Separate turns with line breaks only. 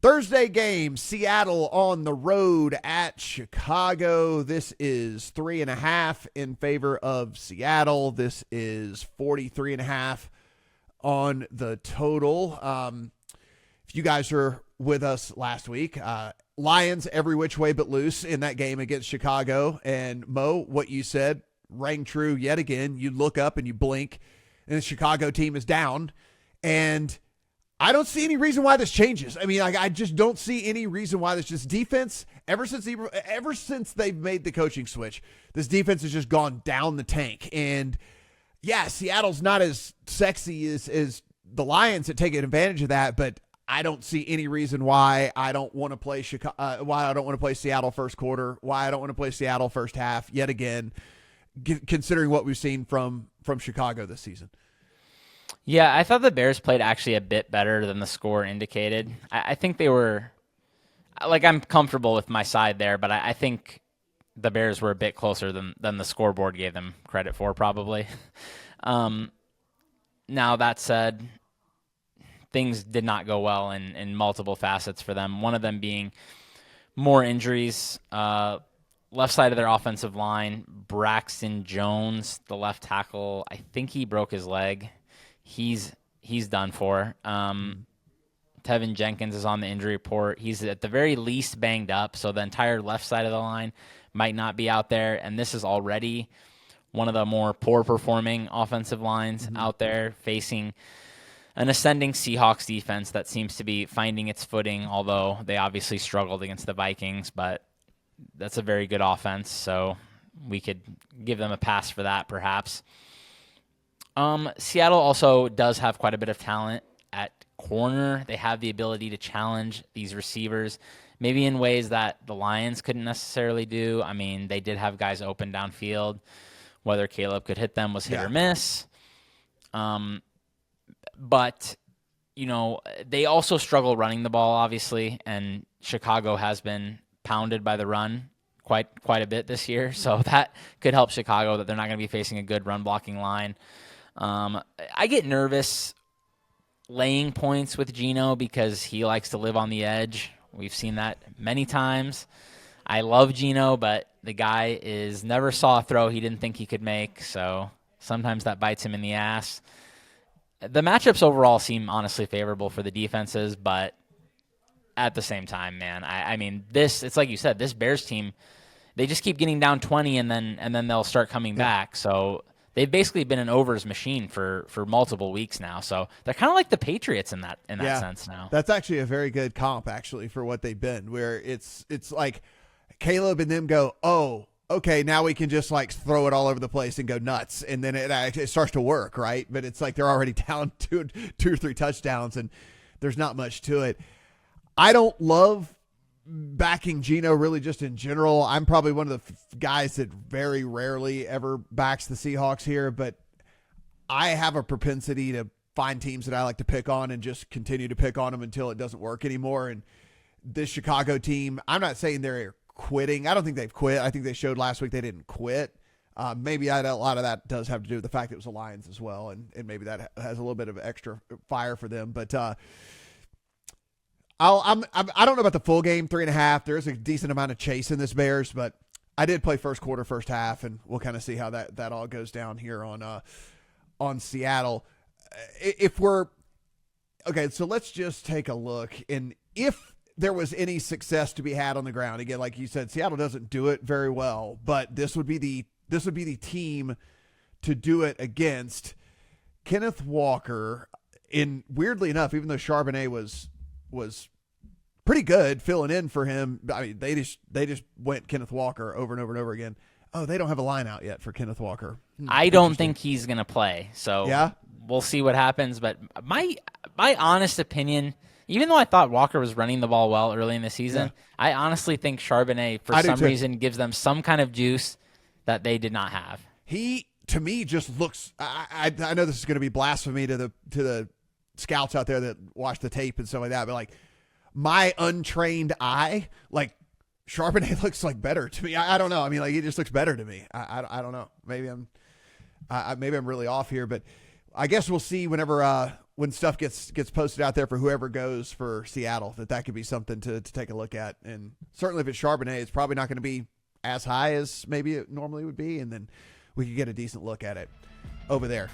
Thursday game, Seattle on the road at Chicago. This is 3.5 in favor of Seattle. This is 43.5 on the total. If you guys are with us last week, Lions every which way but loose in that game against Chicago. And Mo, what you said rang true yet again. You look up and you blink, and the Chicago team is down. And I don't see any reason why this changes. I mean, I just don't see any reason why this just defense, ever since they've made the coaching switch, this defense has just gone down the tank. And yeah, Seattle's not as sexy as the Lions at taking advantage of that, but I don't see any reason why I don't want to play Seattle first quarter, why I don't want to play Seattle first half yet again, considering what we've seen from Chicago this season.
Yeah, I thought the Bears played actually a bit better than the score indicated. I think they were, I'm comfortable with my side there, but I think the Bears were a bit closer than the scoreboard gave them credit for, probably. Now, that said, things did not go well in multiple facets for them, one of them being more injuries. Left side of their offensive line, Braxton Jones, the left tackle, I think he broke his leg. He's done for. Tevin Jenkins is on the injury report. He's at the very least banged up, so the entire left side of the line might not be out there. And this is already one of the more poor-performing offensive lines out there, facing an ascending Seahawks defense that seems to be finding its footing, although they obviously struggled against the Vikings. But that's a very good offense, so we could give them a pass for that, perhaps. Seattle also does have quite a bit of talent at corner. They have the ability to challenge these receivers, maybe in ways that the Lions couldn't necessarily do. I mean, they did have guys open downfield. Whether Caleb could hit them was hit or miss. But, they also struggle running the ball, obviously, and Chicago has been pounded by the run quite a bit this year. So that could help Chicago, that they're not going to be facing a good run-blocking line. I get nervous laying points with Geno because he likes to live on the edge. We've seen that many times. I love Geno, but the guy never saw a throw he didn't think he could make, so sometimes that bites him in the ass. The matchups overall seem honestly favorable for the defenses, but at the same time, man, I mean, it's like you said, this Bears team, they just keep getting down 20 and then they'll start coming back. So they've basically been an overs machine for multiple weeks now. So they're kind of like the Patriots in that sense now.
That's actually a very good comp, actually, for what they've been, where it's like Caleb and them go, oh, okay, now we can just throw it all over the place and go nuts. And then it starts to work, right? But it's like they're already down two or three touchdowns and there's not much to it. I don't love backing Geno really just in general. I'm probably one of the guys that very rarely ever backs the Seahawks here, but I have a propensity to find teams that I like to pick on and just continue to pick on them until it doesn't work anymore. And this Chicago team, I'm not saying they're quitting. I don't think they've quit. I think they showed last week they didn't quit. Maybe a lot of that does have to do with the fact that it was the Lions as well, and maybe that has a little bit of extra fire for them. But I don't know about the full game, 3.5. There's a decent amount of chase in this Bears, but I did play first quarter, first half, and we'll kind of see how that all goes down here on Seattle. So let's just take a look. And if there was any success to be had on the ground, again, like you said, Seattle doesn't do it very well, but this would be the team to do it against. Kenneth Walker, weirdly enough, even though Charbonnet was pretty good filling in for him. I mean, they just went Kenneth Walker over and over and over again. Oh, they don't have a line out yet for Kenneth Walker.
I don't think he's going to play. So
yeah,
we'll see what happens. But my honest opinion, even though I thought Walker was running the ball well early in the season, I honestly think Charbonnet, for some reason, gives them some kind of juice that they did not have.
He, to me, just looks. I know this is going to be blasphemy to the scouts out there that watch the tape and stuff like that, but my untrained eye, Charbonnet looks better to me. I don't know. I mean, he just looks better to me. I don't know. Maybe I'm really off here, but I guess we'll see whenever when stuff gets posted out there for whoever goes for Seattle, that could be something to take a look at. And certainly if it's Charbonnet, it's probably not going to be as high as maybe it normally would be, and then we could get a decent look at it over there.